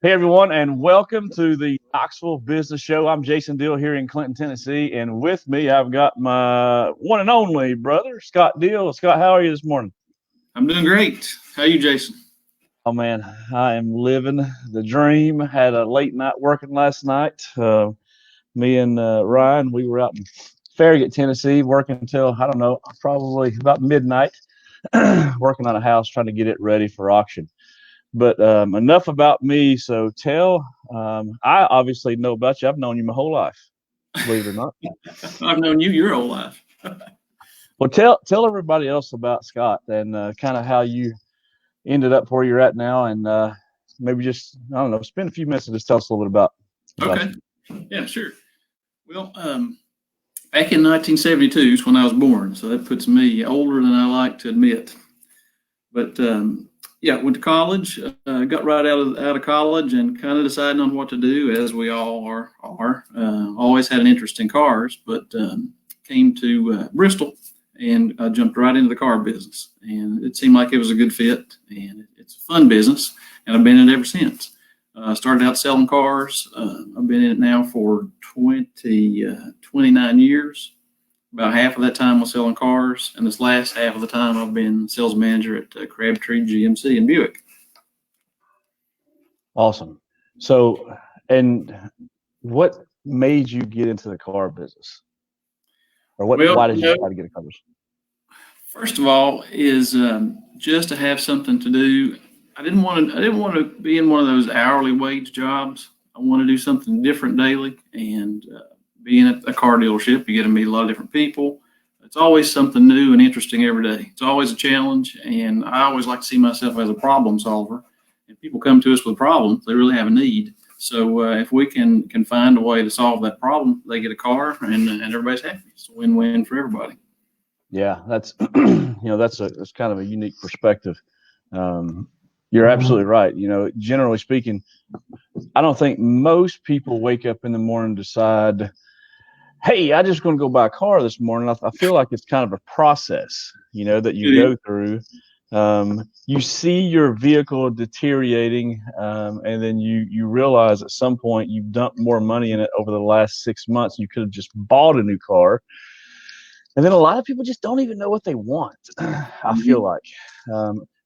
Hey, everyone, and welcome to the Knoxville Business Show. I'm Jason Deel here in Clinton, Tennessee, and with me, I've got my one and only brother, Scott Deel. Scott, how are you this morning? I'm doing great. How are you, Jason? Oh, man, I am living the dream. Had a late night working last night. Me and Ryan, we were out in Farragut, Tennessee, working until, I don't know, probably about midnight, working on a house, trying to get it ready for auction. But enough about me. So I obviously know about you. I've known you my whole life, believe it or not. I've known you your whole life. Well, tell everybody else about Scott and kind of how you ended up where you're at now, and maybe just, I don't know, spend a few minutes and just tell us a little bit about Okay. you. Yeah, sure. Well, back in 1972 is when I was born, so that puts me older than I like to admit. But yeah, went to college, got right out of college, and kind of deciding on what to do, as we all are. Always had an interest in cars, but came to Bristol and jumped right into the car business. And it seemed like it was a good fit, and it's a fun business, and I've been in it ever since. Started out selling cars. I've been in it now for 29 years. About half of that time was selling cars, and this last half of the time I've been sales manager at Crabtree GMC in Buick. Awesome. So, and what made you get into the car business? Or why did you try to get a car business? First of all, is just to have something to do. I didn't want to be in one of those hourly wage jobs. I want to do something different daily, and being at a car dealership, you get to meet a lot of different people. It's always something new and interesting every day. It's always a challenge, and I always like to see myself as a problem solver. And people come to us with problems; they really have a need. So if we can find a way to solve that problem, they get a car, and everybody's happy. It's a win-win for everybody. Yeah, that's that's kind of a unique perspective. You're absolutely right. Generally speaking, I don't think most people wake up in the morning and decide, hey, I just going to go buy a car this morning. I feel like it's kind of a process, that you go through. You see your vehicle deteriorating, and then you realize at some point you've dumped more money in it over the last 6 months. You could have just bought a new car. And then a lot of people just don't even know what they want, I feel like.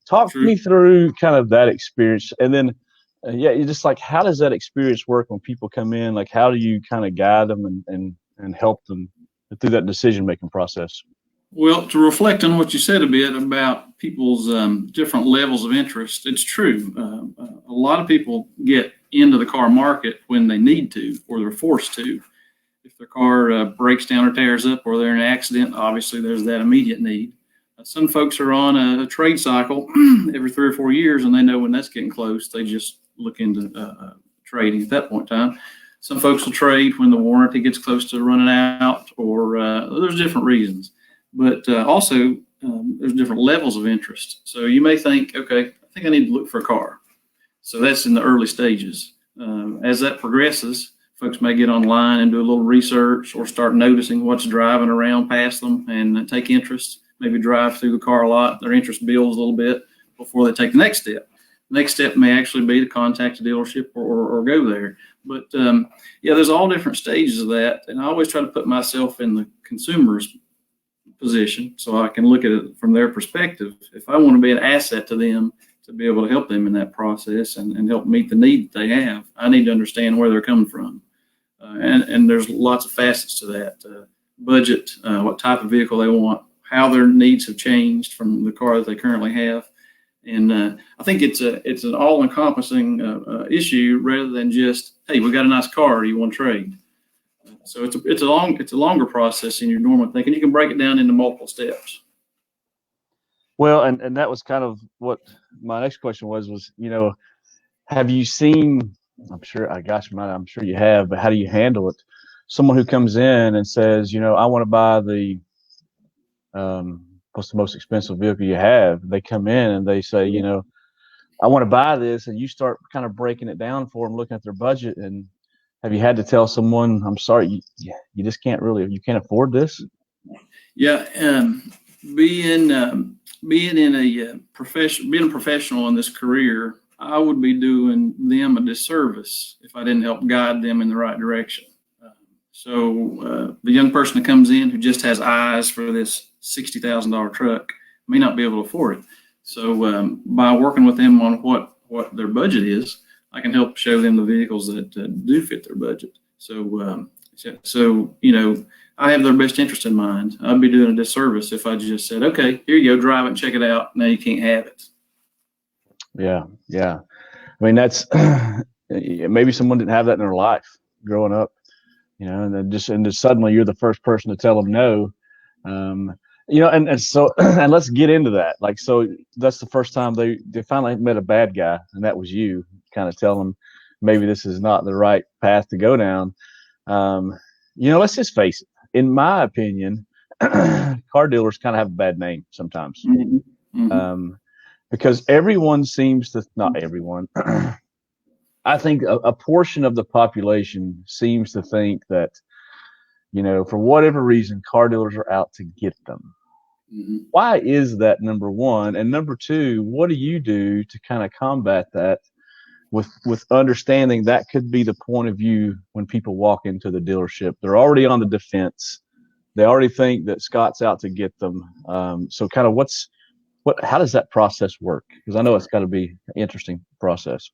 Talk me through kind of that experience. And then, you're just like, how does that experience work when people come in? Like, how do you kind of guide them and help them through that decision-making process? Well, to reflect on what you said a bit about people's different levels of interest, it's true. A lot of people get into the car market when they need to, or they're forced to. If their car breaks down or tears up, or they're in an accident, obviously there's that immediate need. Some folks are on a trade cycle every 3 or 4 years, and they know when that's getting close, they just look into trading at that point in time. Some folks will trade when the warranty gets close to running out, or there's different reasons. But also, there's different levels of interest. So you may think, okay, I think I need to look for a car. So that's in the early stages. As that progresses, folks may get online and do a little research, or start noticing what's driving around past them and take interest. Maybe drive through the car a lot. Their interest builds a little bit before they take the next step. The next step may actually be to contact a dealership or go there. But there's all different stages of that. And I always try to put myself in the consumer's position so I can look at it from their perspective. If I want to be an asset to them, to be able to help them in that process and help meet the need that they have, I need to understand where they're coming from. And there's lots of facets to that. Budget, what type of vehicle they want, how their needs have changed from the car that they currently have. And I think it's an all-encompassing issue, rather than just, hey, we got a nice car, do you want to trade? So it's a longer process than you're normally thinking. You can break it down into multiple steps. Well, and that was kind of what my next question was, have you seen, I'm sure you have, but how do you handle it? Someone who comes in and says, I want to buy what's the most expensive vehicle you have? They come in and they say, I want to buy this, and you start kind of breaking it down for them, looking at their budget. And have you had to tell someone, I'm sorry, you just can't afford this? Yeah. Being a professional in this career, I would be doing them a disservice if I didn't help guide them in the right direction. So the young person that comes in who just has eyes for this $60,000 truck may not be able to afford it. So by working with them on what their budget is, I can help show them the vehicles that do fit their budget. So I have their best interest in mind. I'd be doing a disservice if I just said, okay, here you go, drive it and check it out. Now you can't have it. Yeah. I mean, that's maybe someone didn't have that in their life growing up, and then just suddenly you're the first person to tell them no. And so and let's get into that. Like, so that's the first time they finally met a bad guy, and that was you. Kind of tell them maybe this is not the right path to go down. Let's just face it. In my opinion, car dealers kind of have a bad name sometimes. Mm-hmm. Because everyone seems to, not everyone, I think a portion of the population seems to think that, for whatever reason, car dealers are out to get them. Mm-hmm. Why is that, number one? And number two, what do you do to kind of combat that with understanding that could be the point of view when people walk into the dealership? They're already on the defense. They already think that Scott's out to get them. So kind of how does that process work? Because I know it's got to be an interesting process.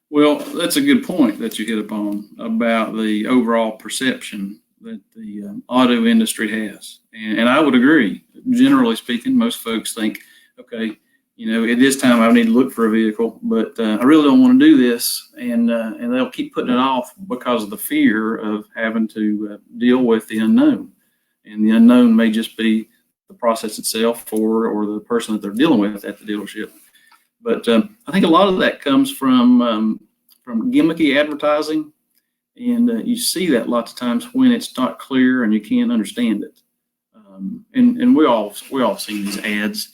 Well, that's a good point that you hit upon about the overall perception that the auto industry has. And I would agree. Generally speaking, most folks think, okay, at this time I need to look for a vehicle, but I really don't want to do this. And they'll keep putting it off because of the fear of having to deal with the unknown. And the unknown may just be the process itself or the person that they're dealing with at the dealership. But I think a lot of that comes from gimmicky advertising, and you see that lots of times when it's not clear and you can't understand it. And we all seen these ads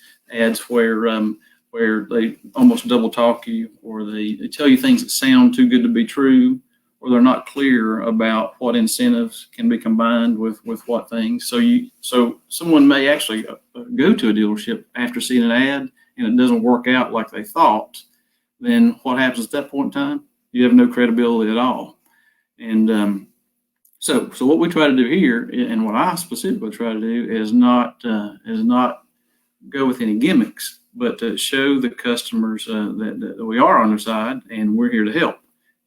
where they almost double talk you, or they tell you things that sound too good to be true, or they're not clear about what incentives can be combined with what things. So someone may actually go to a dealership after seeing an ad and it doesn't work out like they thought. Then what happens at that point in time? You have no credibility at all. And so what we try to do here, and what I specifically try to do, is not go with any gimmicks, but to show the customers that we are on their side and we're here to help.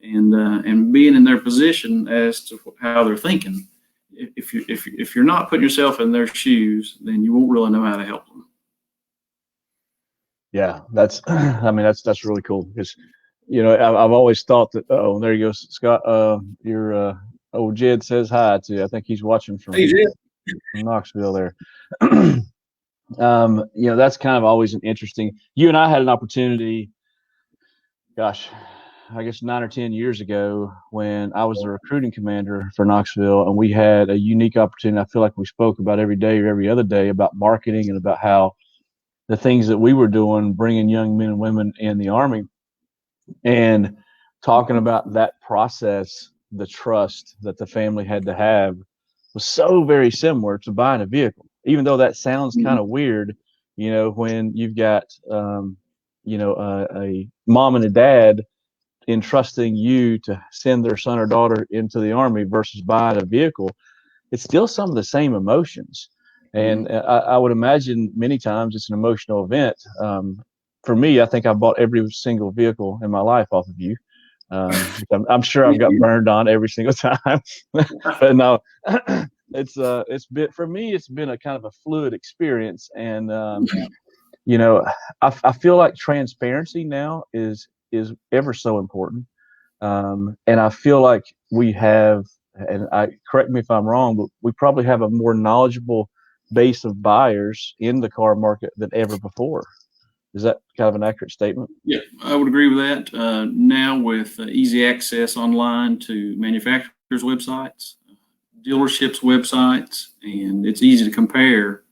And being in their position as to how they're thinking. If you're not putting yourself in their shoes, then you won't really know how to help them. Yeah, that's really cool, because I've always thought that, oh, there you go, Scott. Your old Jed says hi to you. I think he's watching from Knoxville there. That's kind of always an interesting. You and I had an opportunity, gosh, I guess 9 or 10 years ago, when I was the recruiting commander for Knoxville, and we had a unique opportunity. I feel like we spoke about every day or every other day about marketing and about how the things that we were doing, bringing young men and women in the Army, and talking about that process, the trust that the family had to have was so very similar to buying a vehicle, even though that sounds kind of weird, when you've got, a mom and a dad entrusting you to send their son or daughter into the Army versus buying a vehicle. It's still some of the same emotions. And I would imagine many times it's an emotional event. For me, I think I bought every single vehicle in my life off of you. I'm sure I've got burned on every single time, but no, it's been, for me, it's been a kind of a fluid experience. And, I feel like transparency now is ever so important. And I feel like we have, and correct me if I'm wrong, but we probably have a more knowledgeable base of buyers in the car market than ever before. Is that kind of an accurate statement? Yeah, I would agree with that. Now with easy access online to manufacturers' websites, dealerships' websites, and it's easy to compare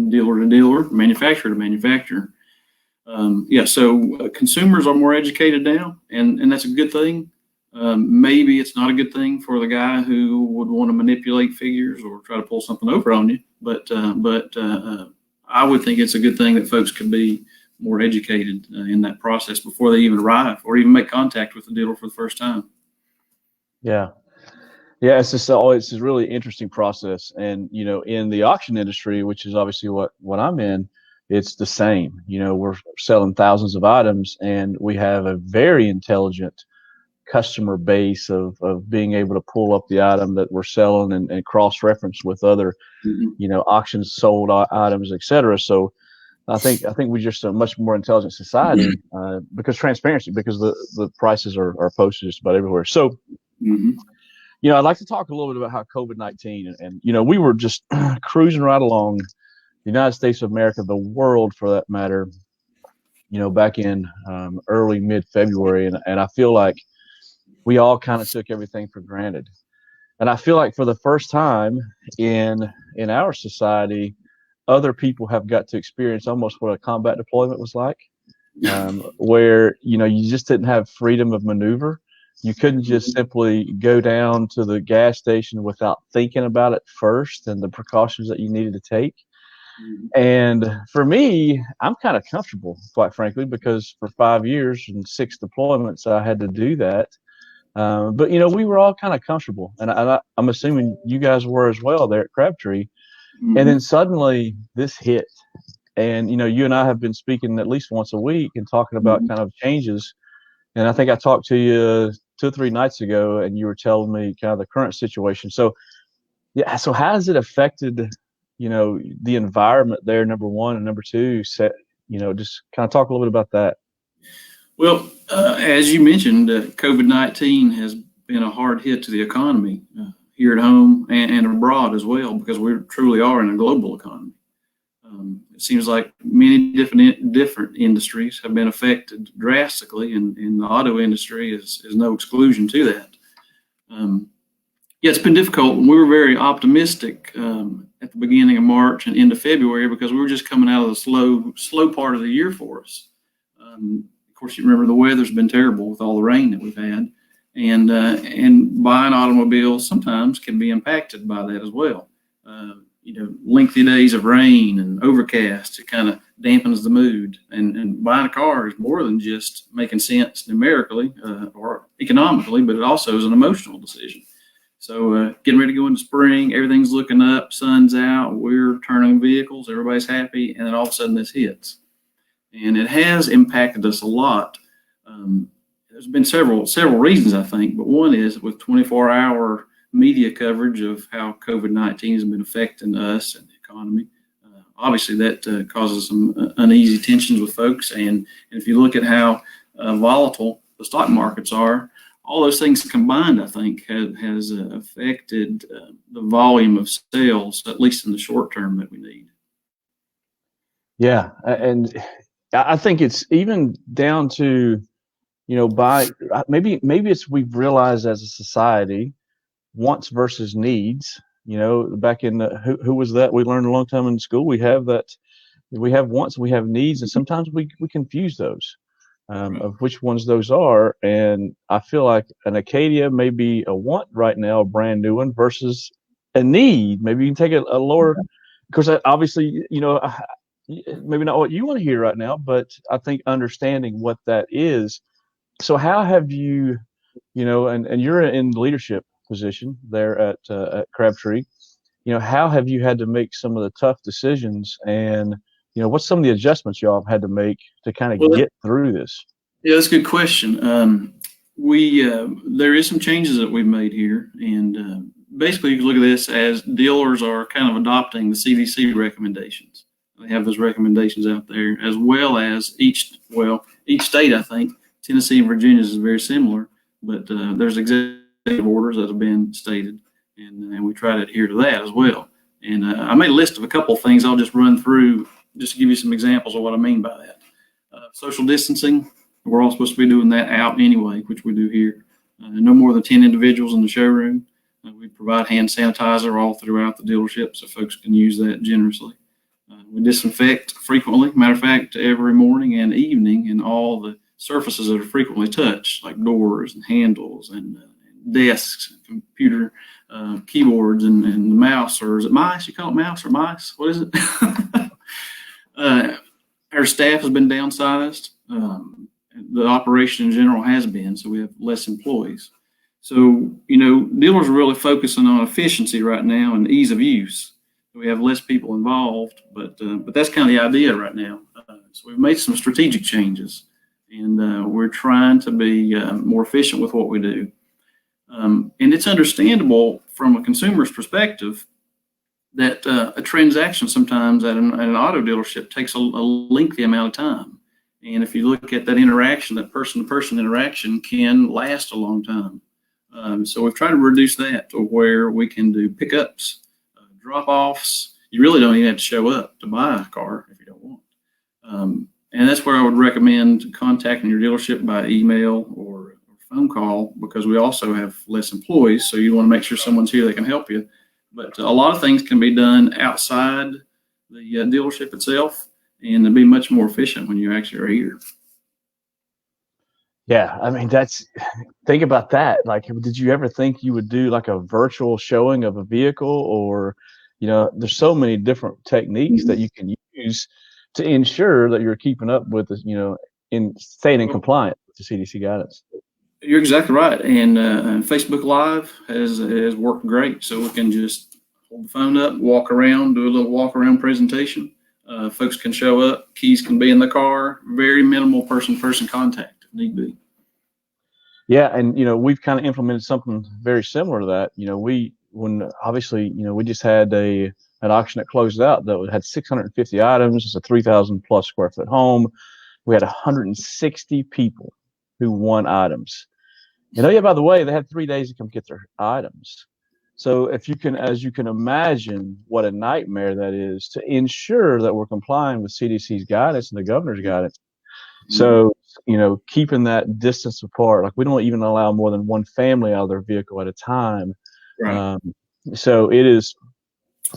dealer to dealer, manufacturer to manufacturer. So consumers are more educated now, and that's a good thing. Maybe it's not a good thing for the guy who would want to manipulate figures or try to pull something over on you, but I would think it's a good thing that folks can be more educated in that process before they even arrive or even make contact with the dealer for the first time. Yeah. Yeah, it's just always a really interesting process. And, in the auction industry, which is obviously what I'm in, it's the same. We're selling thousands of items, and we have a very intelligent customer base of being able to pull up the item that we're selling and cross-reference with other, auctions sold items, et cetera. So I think we're just a much more intelligent society because transparency, because the prices are posted just about everywhere. So, I'd like to talk a little bit about how COVID-19 and we were just cruising right along, the United States of America, the world for that matter, back in early mid-February. And I feel like we all kind of took everything for granted. And I feel like for the first time in our society, other people have got to experience almost what a combat deployment was like, where, you just didn't have freedom of maneuver. You couldn't just simply go down to the gas station without thinking about it first and the precautions that you needed to take. And for me, I'm kind of comfortable, quite frankly, because for 5 years and 6 deployments, I had to do that. But, we were all kind of comfortable. And I'm assuming you guys were as well there at Crabtree. And then suddenly this hit. And, you and I have been speaking at least once a week and talking about kind of changes. And I think I talked to you 2 or 3 nights ago, and you were telling me kind of the current situation. So, yeah. So how has it affected, the environment there, number one, and number two, just kind of talk a little bit about that. Well, as you mentioned, COVID-19 has been a hard hit to the economy here at home and abroad as well, because we truly are in a global economy. It seems like many different industries have been affected drastically, and the auto industry is no exclusion to that. Yeah, it's been difficult. We were very optimistic at the beginning of March and into February because we were just coming out of the slow part of the year for us. Of course, you remember the weather's been terrible with all the rain that we've had, and buying automobiles sometimes can be impacted by that as well. Lengthy days of rain and overcast, it kind of dampens the mood. And buying a car is more than just making sense numerically or economically, but it also is an emotional decision. So getting ready to go into spring, everything's looking up, sun's out, we're turning vehicles, everybody's happy, and then all of a sudden this hits. And it has impacted us a lot. There's been several reasons, I think, but one is with 24-hour media coverage of how COVID-19 has been affecting us and the economy. Obviously, that causes some uneasy tensions with folks. And if you look at how volatile the stock markets are, all those things combined, I think, has affected the volume of sales, at least in the short term, that we need. Yeah, and I think it's even down to, maybe it's we've realized as a society, wants versus needs. Back in who was that? We learned a long time in school. We have that. We have wants, we have needs, and sometimes we confuse those. Of which ones those are. And I feel like an Acadia may be a want right now, a brand new one, versus a need. Maybe you can take a lower, because obviously, maybe not what you want to hear right now, but I think understanding what that is. So how have you, and you're in leadership position there at Crabtree, how have you had to make some of the tough decisions, and what's some of the adjustments y'all have had to make to kind of get through this? Yeah, that's a good question. There is some changes that we've made here, and basically you can look at this as dealers are kind of adopting the CDC recommendations. They have those recommendations out there, as well as each state, I think, Tennessee and Virginia is very similar, but there's executive orders that have been stated, and we try to adhere to that as well. And I made a list of a couple of things I'll just run through just to give you some examples of what I mean by that. Social distancing, we're all supposed to be doing that out anyway, which we do here. No more than 10 individuals in the showroom. We provide hand sanitizer all throughout the dealership so folks can use that generously. We disinfect frequently, matter of fact, every morning and evening, in all the surfaces that are frequently touched, like doors and handles and desks, and computer keyboards, and the mouse, or is it mice? You call it mouse or mice? What is it? Our staff has been downsized. The operation in general has been, so we have less employees. So, dealers are really focusing on efficiency right now and ease of use. We have less people involved, but that's kind of the idea right now. So we've made some strategic changes, and we're trying to be more efficient with what we do. And it's understandable from a consumer's perspective that a transaction sometimes at an auto dealership takes a lengthy amount of time. And if you look at that interaction, that person-to-person interaction can last a long time. So we've tried to reduce that to where we can do pickups, drop-offs. You really don't even have to show up to buy a car if you don't want. And that's where I would recommend contacting your dealership by email or phone call, because we also have less employees. So you want to make sure someone's here that can help you. But a lot of things can be done outside the dealership itself, and to be much more efficient when you actually are here. Yeah, I mean, think about that. Like, did you ever think you would do like a virtual showing of a vehicle? Or, there's so many different techniques that you can use to ensure that you're keeping up with this, in staying in compliance with the CDC guidance. You're exactly right. And Facebook Live has worked great. So we can just hold the phone up, walk around, do a little walk around presentation. Folks can show up, keys can be in the car, very minimal person-to-person contact if need be. Yeah, and we've kind of implemented something very similar to that. We just had an auction that closed out that had 650 items. It's a 3,000 plus square foot home. We had 160 people who won items. And by the way, they had 3 days to come get their items. So as you can imagine what a nightmare that is to ensure that we're complying with CDC's guidance and the governor's guidance. So, keeping that distance apart, like we don't even allow more than one family out of their vehicle at a time. Right. So it is,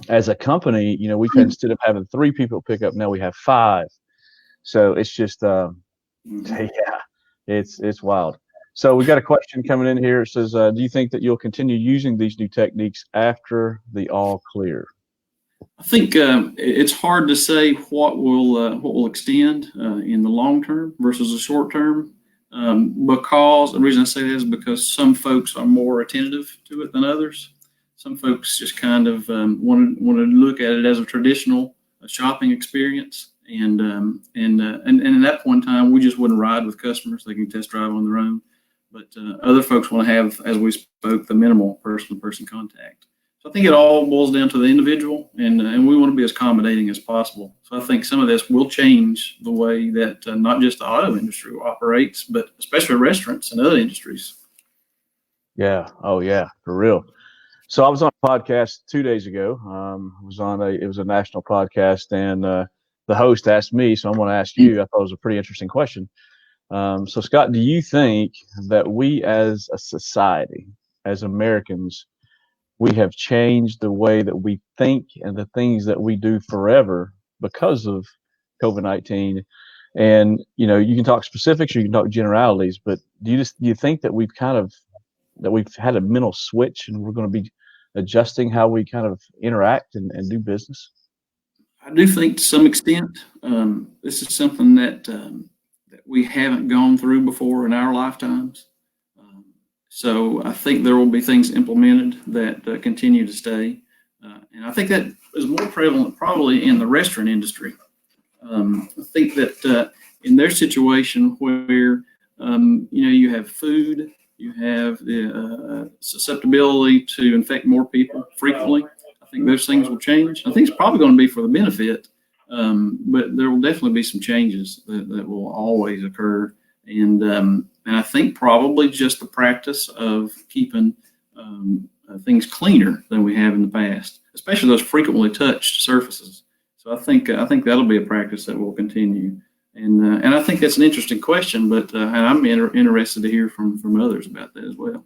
as a company, we've had, instead of having 3 people pick up, now we have 5. So it's just, yeah, it's wild. So we got a question coming in here. It says, do you think that you'll continue using these new techniques after the all clear? I think it's hard to say what will extend in the long term versus the short term, because the reason I say that is because some folks are more attentive to it than others. Some folks just kind of want to look at it as a traditional shopping experience, and at that point in time, we just wouldn't ride with customers. They can test drive on their own. But other folks want to have, as we spoke, the minimal person-to-person contact. So I think it all boils down to the individual, and we want to be as accommodating as possible. So I think some of this will change the way that not just the auto industry operates, but especially restaurants and other industries. Yeah. Oh, yeah, for real. So I was on a podcast 2 days ago. It was a national podcast, and the host asked me, so I'm going to ask you. I thought it was a pretty interesting question. So Scott, do you think that we as a society, as Americans, we have changed the way that we think and the things that we do forever because of COVID-19? And, you can talk specifics or you can talk generalities, but do you think that we've had a mental switch and we're going to be adjusting how we kind of interact and do business? I do think to some extent, this is something that we haven't gone through before in our lifetimes. So I think there will be things implemented that continue to stay. And I think that is more prevalent probably in the restaurant industry. I think that in their situation where, you have food, you have the susceptibility to infect more people frequently, I think those things will change. I think it's probably going to be for the benefit, but there will definitely be some changes that will always occur. And I think probably just the practice of keeping things cleaner than we have in the past, especially those frequently touched surfaces. So I think that'll be a practice that will continue. And I think that's an interesting question, but I'm interested to hear from others about that as well.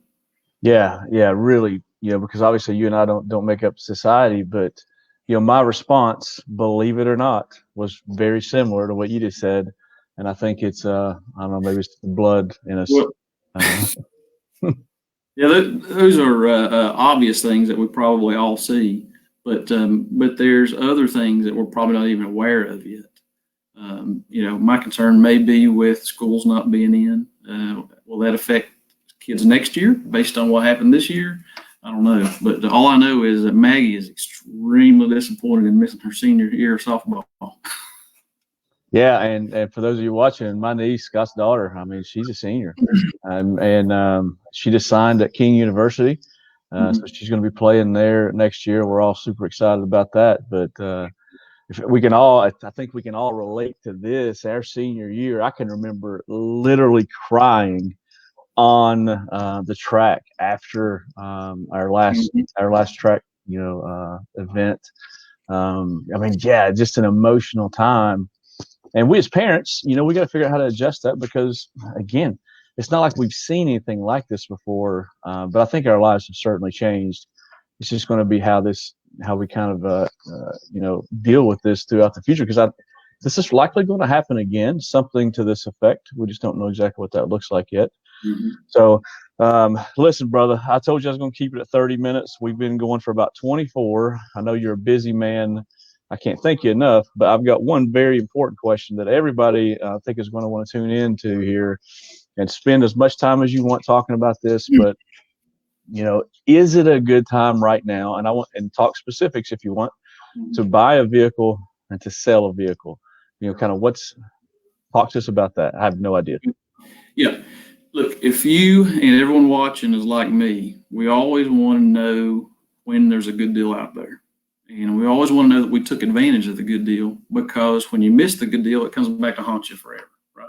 Yeah, really, because obviously you and I don't make up society, but my response, believe it or not, was very similar to what you just said. And I think it's, I don't know, maybe it's the blood in us. Well, yeah, those are obvious things that we probably all see, but there's other things that we're probably not even aware of yet. My concern may be with schools not being in. Will that affect kids next year based on what happened this year? I don't know. But all I know is that Maggie is extremely disappointed in missing her senior year of softball. Yeah, and for those of you watching, my niece, Scott's daughter, I mean, she's a senior, and she just signed at King University, so she's going to be playing there next year. We're all super excited about that. But if we can all, I think we can all relate to this. Our senior year, I can remember literally crying on the track after our last track, event. I mean, yeah, just an emotional time. And we as parents, we got to figure out how to adjust that because, again, it's not like we've seen anything like this before. But I think our lives have certainly changed. It's just going to be how we kind of, deal with this throughout the future. Because this is likely going to happen again, something to this effect. We just don't know exactly what that looks like yet. Mm-hmm. So, listen, brother, I told you I was going to keep it at 30 minutes. We've been going for about 24. I know you're a busy man. I can't thank you enough, but I've got one very important question that everybody I think is going to want to tune into here and spend as much time as you want talking about this. But, is it a good time right now? And I want and talk specifics if you want to buy a vehicle and to sell a vehicle. Kind of talk to us about that. I have no idea. Yeah. Look, if you and everyone watching is like me, we always want to know when there's a good deal out there. And we always want to know that we took advantage of the good deal, because when you miss the good deal, it comes back to haunt you forever, right?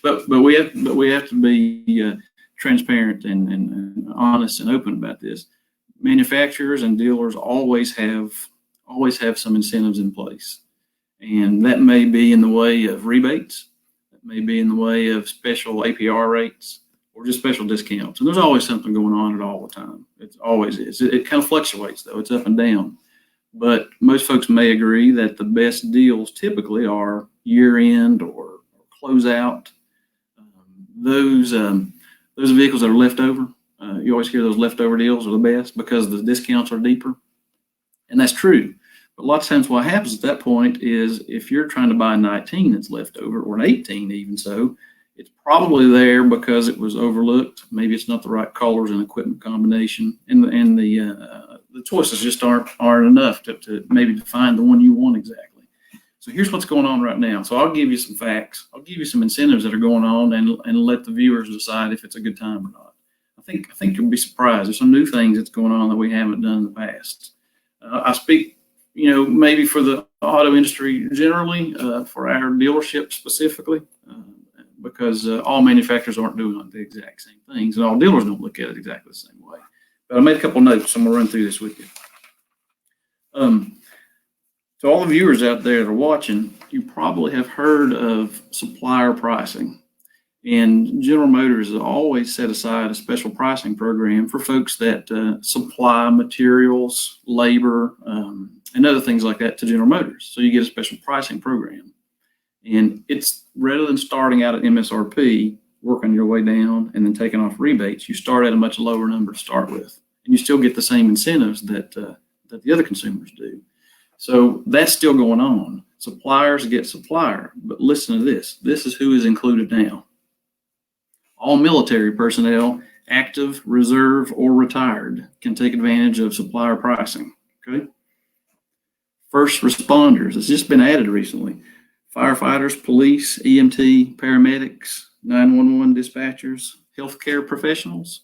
but we have to be transparent and honest and open about this. Manufacturers and dealers always have some incentives in place, and that may be in the way of rebates, that may be in the way of special APR rates, or just special discounts. And there's always something going on at all the time. It always is. It kind of fluctuates, though. It's up and down. But most folks may agree that the best deals typically are year-end or closeout. Those vehicles that are left over, you always hear those leftover deals are the best because the discounts are deeper. And that's true. But a lot of times what happens at that point is if you're trying to buy a 19 that's left over, or an 18 even so, it's probably there because it was overlooked. Maybe it's not the right colors and equipment combination, and the choices just aren't enough to maybe find the one you want exactly. So here's what's going on right now. So I'll give you some facts. I'll give you some incentives that are going on, and let the viewers decide if it's a good time or not. I think you'll be surprised. There's some new things that's going on that we haven't done in the past. I speak, maybe for the auto industry generally, for our dealership specifically. Because all manufacturers aren't doing the exact same things, and all dealers don't look at it exactly the same way. But I made a couple notes. I'm going to run through this with you. To all the viewers out there that are watching, you probably have heard of supplier pricing. And General Motors has always set aside a special pricing program for folks that supply materials, labor, and other things like that to General Motors. So you get a special pricing program. And it's, rather than starting out at MSRP, working your way down and then taking off rebates, you start at a much lower number to start with, and you still get the same incentives that the other consumers do. So that's still going on. Suppliers get supplier, but listen to this. This is who is included now. All military personnel, active, reserve, or retired, can take advantage of supplier pricing. Okay. First responders, it's just been added recently. Firefighters, police, EMT, paramedics, 911 dispatchers, healthcare professionals.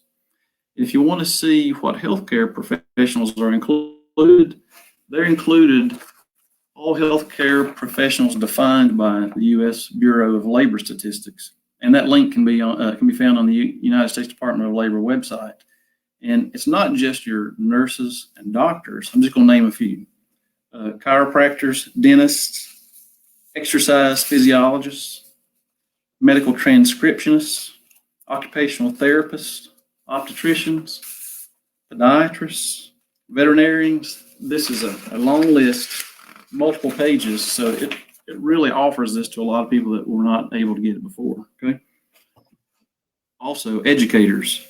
If you want to see what healthcare professionals are included, they're included all healthcare professionals defined by the U.S. Bureau of Labor Statistics, and that link can be found on the United States Department of Labor website. And it's not just your nurses and doctors. I'm just going to name a few: chiropractors, dentists, exercise physiologists, medical transcriptionists, occupational therapists, opticians, podiatrists, veterinarians. This is a long list, multiple pages, so it really offers this to a lot of people that were not able to get it before. Okay. Also, educators,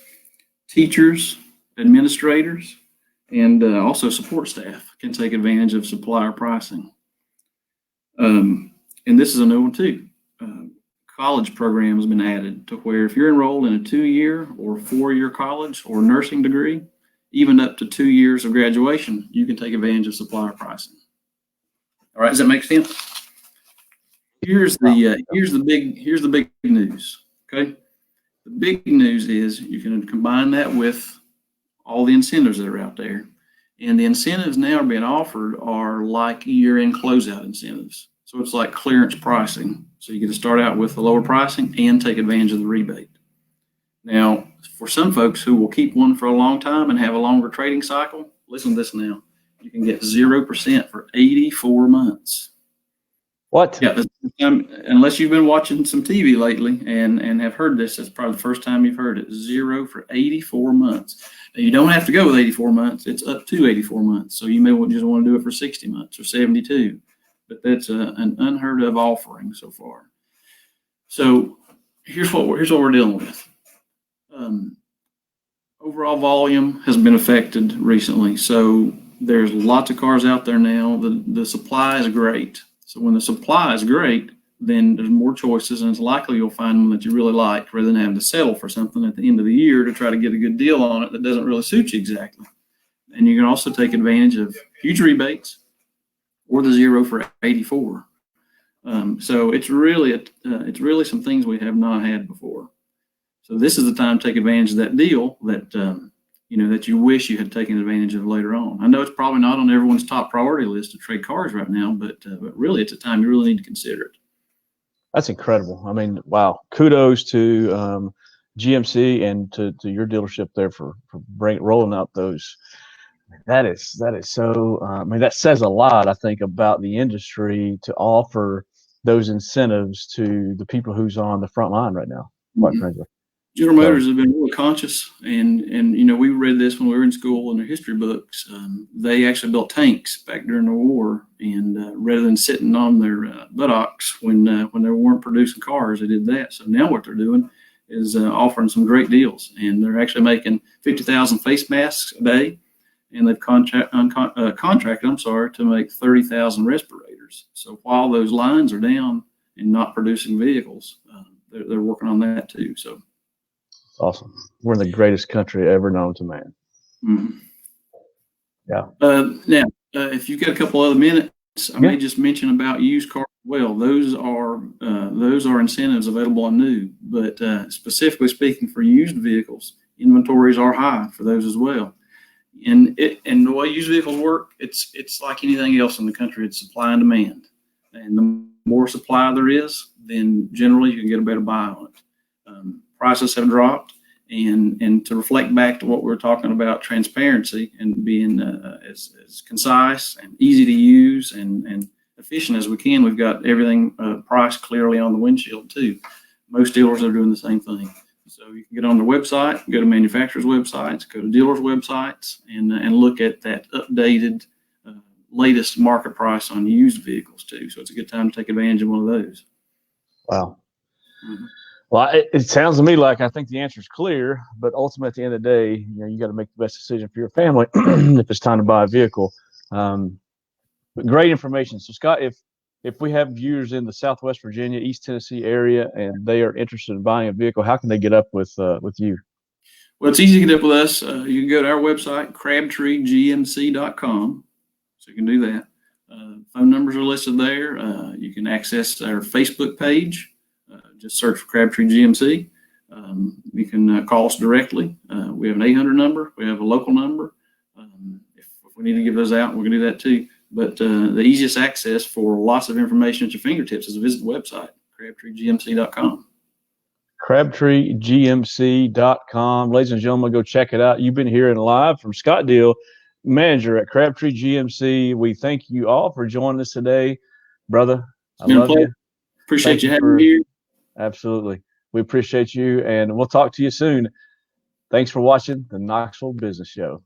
teachers, administrators, and also support staff can take advantage of supplier pricing. and this is a new one too. College program has been added to where if you're enrolled in a 2-year or 4-year college or nursing degree, even up to 2 years of graduation, you can take advantage of supplier pricing. All right, does that make sense? Here's the big news. Okay, the big news is you can combine that with all the incentives that are out there, and the incentives now being offered are like year-end closeout incentives. So it's like clearance pricing. So you get to start out with the lower pricing and take advantage of the rebate. Now, for some folks who will keep one for a long time and have a longer trading cycle, listen to this now. You can get 0% for 84 months. What? Yeah, unless you've been watching some TV lately and have heard this, that's probably the first time you've heard it. 0 for 84 months. Now, you don't have to go with 84 months. It's up to 84 months. So you may just want to do it for 60 months or 72. But that's an unheard of offering so far. So here's what we're dealing with. Overall volume has been affected recently. So there's lots of cars out there now. The supply is great. So when the supply is great, then there's more choices, and it's likely you'll find one that you really like rather than having to settle for something at the end of the year to try to get a good deal on it that doesn't really suit you exactly. And you can also take advantage of huge rebates or the 0 for 84. So it's really some things we have not had before. So this is the time to take advantage of that deal that that you wish you had taken advantage of later on. I know it's probably not on everyone's top priority list to trade cars right now, but really it's a time you really need to consider it. That's incredible. I mean, wow. Kudos to GMC and to your dealership there for rolling out those. That is so. I mean, that says a lot, I think, about the industry to offer those incentives to the people who's on the front line right now. Quite frankly, General Motors has been really conscious, and we read this when we were in school in their history books. They actually built tanks back during the war, and rather than sitting on their buttocks when they weren't producing cars, they did that. So now what they're doing is offering some great deals, and they're actually making 50,000 face masks a day, and they've contracted to make 30,000 respirators. So while those lines are down and not producing vehicles, they're working on that too. So. Awesome. We're in the greatest country ever known to man. Mm-hmm. Yeah. Now, if you've got a couple other minutes, I may just mention about used cars as well. Those are incentives available on new, but specifically speaking for used vehicles, inventories are high for those as well. And the way used vehicles work, it's like anything else in the country. It's supply and demand. And the more supply there is, then generally you can get a better buy on it. Prices have dropped, and to reflect back to what we were talking about, transparency and being as concise and easy to use and efficient as we can, we've got everything priced clearly on the windshield too. Most dealers are doing the same thing. So you can get on their website, go to manufacturers' websites, go to dealers' websites, and look at that updated latest market price on used vehicles too. So it's a good time to take advantage of one of those. Wow. Mm-hmm. Well, it sounds to me like I think the answer is clear, but ultimately at the end of the day, you got to make the best decision for your family if it's time to buy a vehicle. But great information. So Scott, if we have viewers in the Southwest Virginia, East Tennessee area, and they are interested in buying a vehicle, how can they get up with you? Well, it's easy to get up with us. You can go to our website, crabtreegmc.com. So you can do that. Phone numbers are listed there. You can access our Facebook page. Just search for Crabtree GMC. You can call us directly. We have an 800 number. We have a local number. If we need to give those out, we're going to do that too. But the easiest access for lots of information at your fingertips is to visit the website, crabtreegmc.com. crabtreegmc.com. Ladies and gentlemen, go check it out. You've been hearing live from Scott Deel, manager at Crabtree GMC. We thank you all for joining us today. Brother, I love you. Appreciate you having me here. Absolutely. We appreciate you, and we'll talk to you soon. Thanks for watching the Knoxville Business Show.